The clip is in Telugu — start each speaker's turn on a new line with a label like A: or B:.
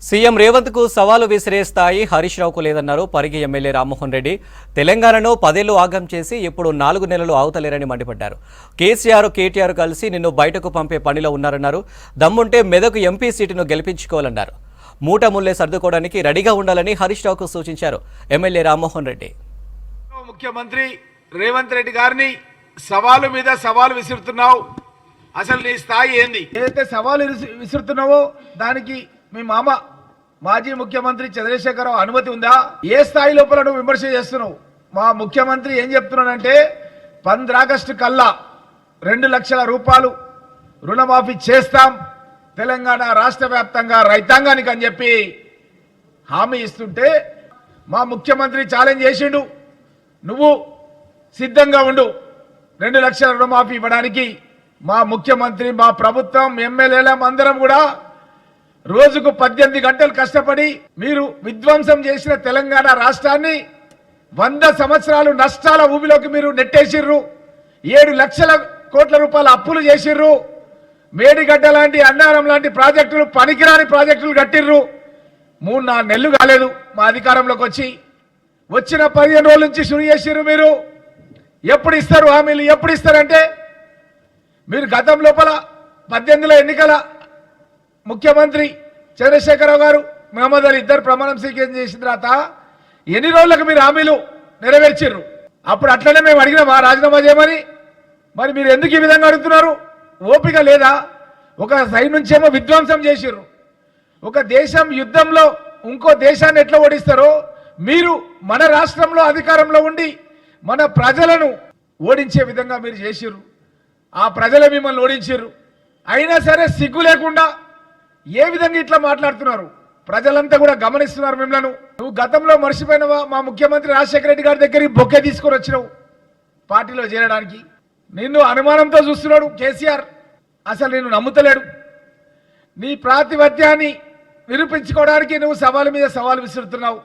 A: సీఎం రేవంత్ కు సవాలు విసిరే స్థాయి హరీష్ రావుకు లేదన్నారు పరిగి ఎమ్మెల్యే రామ్మోహన్ రెడ్డి. తెలంగాణను 10 ఏళ్లు ఆగం చేసి ఇప్పుడు 4 నెలలు ఆగుతలేరని మండిపడ్డారు. కేసీఆర్, కేటీఆర్ కలిసి నిన్ను బయటకు పంపే పనిలో ఉన్నారన్నారు. దమ్ముంటే మెదక్ ఎంపీ సీటును గెలిపించుకోవాలన్నారు. మూట ముల్లే సర్దుకోవడానికి రెడీగా ఉండాలని హరీష్ రావుకు సూచించారు ఎమ్మెల్యే రామ్మోహన్ రెడ్డి.
B: ముఖ్యమంత్రి రేవంత్ రెడ్డి గారిని సవాలు మీద సవాలు విసురుతున్నావు. అసలు నీ స్థాయి ఏంది? ఏదైతే సవాలు విసురుతున్నావో దానికి మీ మామ మాజీ ముఖ్యమంత్రి చంద్రశేఖరరావు అనుమతి ఉందా? ఏ స్థాయి లోపల నువ్వు విమర్శ చేస్తున్నావు? మా ముఖ్యమంత్రి ఏం చెప్తున్నాడంటే 15 ఆగస్టు కల్లా 2 లక్షల రూపాయలు రుణమాఫీ చేస్తాం తెలంగాణ రాష్ట్ర వ్యాప్తంగా రైతాంగానికి అని చెప్పి హామీ ఇస్తుంటే మా ముఖ్యమంత్రి ఛాలెంజ్ చేసిండు, నువ్వు సిద్ధంగా ఉండు 2 లక్షల రుణమాఫీ ఇవ్వడానికి. మా ముఖ్యమంత్రి, మా ప్రభుత్వం, ఎమ్మెల్యేలం అందరం కూడా రోజుకు 18 గంటలు కష్టపడి మీరు విధ్వంసం చేసిన తెలంగాణ రాష్ట్రాన్ని 100 సంవత్సరాలు నష్టాల ఊబిలోకి మీరు నెట్టేసిర్రు. 7 లక్షల కోట్ల రూపాయల అప్పులు చేసిర్రు. మేడిగడ్డ లాంటి, అన్నారం లాంటి ప్రాజెక్టులు, పనికిరాని ప్రాజెక్టులు కట్టిర్రు. 3-4 నెలలు కాలేదు మా అధికారంలోకి వచ్చిన 15 రోజుల నుంచి షురు చేసిర్రు. మీరు ఎప్పుడు ఇస్తారు హామీలు? ఎప్పుడు ఇస్తారంటే మీరు గతం లోపల 18లో ఎన్నికల ముఖ్యమంత్రి చంద్రశేఖరరావు గారు, మహమ్మద్ అలీ ఇద్దరు ప్రమాణం స్వీకారం చేసిన తర్వాత ఎన్ని రోజులకు మీరు హామీలు నెరవేర్చిర్రు? అప్పుడు అట్లనే మేము అడిగినామా రాజీనామా చేయమని? మరి మీరు ఎందుకు ఈ విధంగా అడుగుతున్నారు? ఓపిక లేదా? ఒక సైడ్ నుంచేమో విధ్వంసం చేసిర్రు. ఒక దేశం యుద్ధంలో ఇంకో దేశాన్ని ఎట్లా ఓడిస్తారో మీరు మన రాష్ట్రంలో అధికారంలో ఉండి మన ప్రజలను ఓడించే విధంగా మీరు చేసిర్రు. ఆ ప్రజలే మిమ్మల్ని ఓడించిర్రు. అయినా సరే సిగ్గు లేకుండా ఏ విధంగా ఇట్లా మాట్లాడుతున్నారు? ప్రజలంతా కూడా గమనిస్తున్నారు మిమ్మల్ని. నువ్వు గతంలో మర్చిపోయినవా? మా ముఖ్యమంత్రి రాజశేఖర రెడ్డి గారి దగ్గరికి బొక్కే తీసుకొని వచ్చినావు పార్టీలో చేరడానికి. నిన్ను అనుమానంతో చూస్తున్నాడు కేసీఆర్. అసలు నిన్ను నమ్ముతలేడు. నీ ప్రాతిపత్యాన్ని నిరూపించుకోవడానికి నువ్వు సవాలు మీద సవాలు విసురుతున్నావు.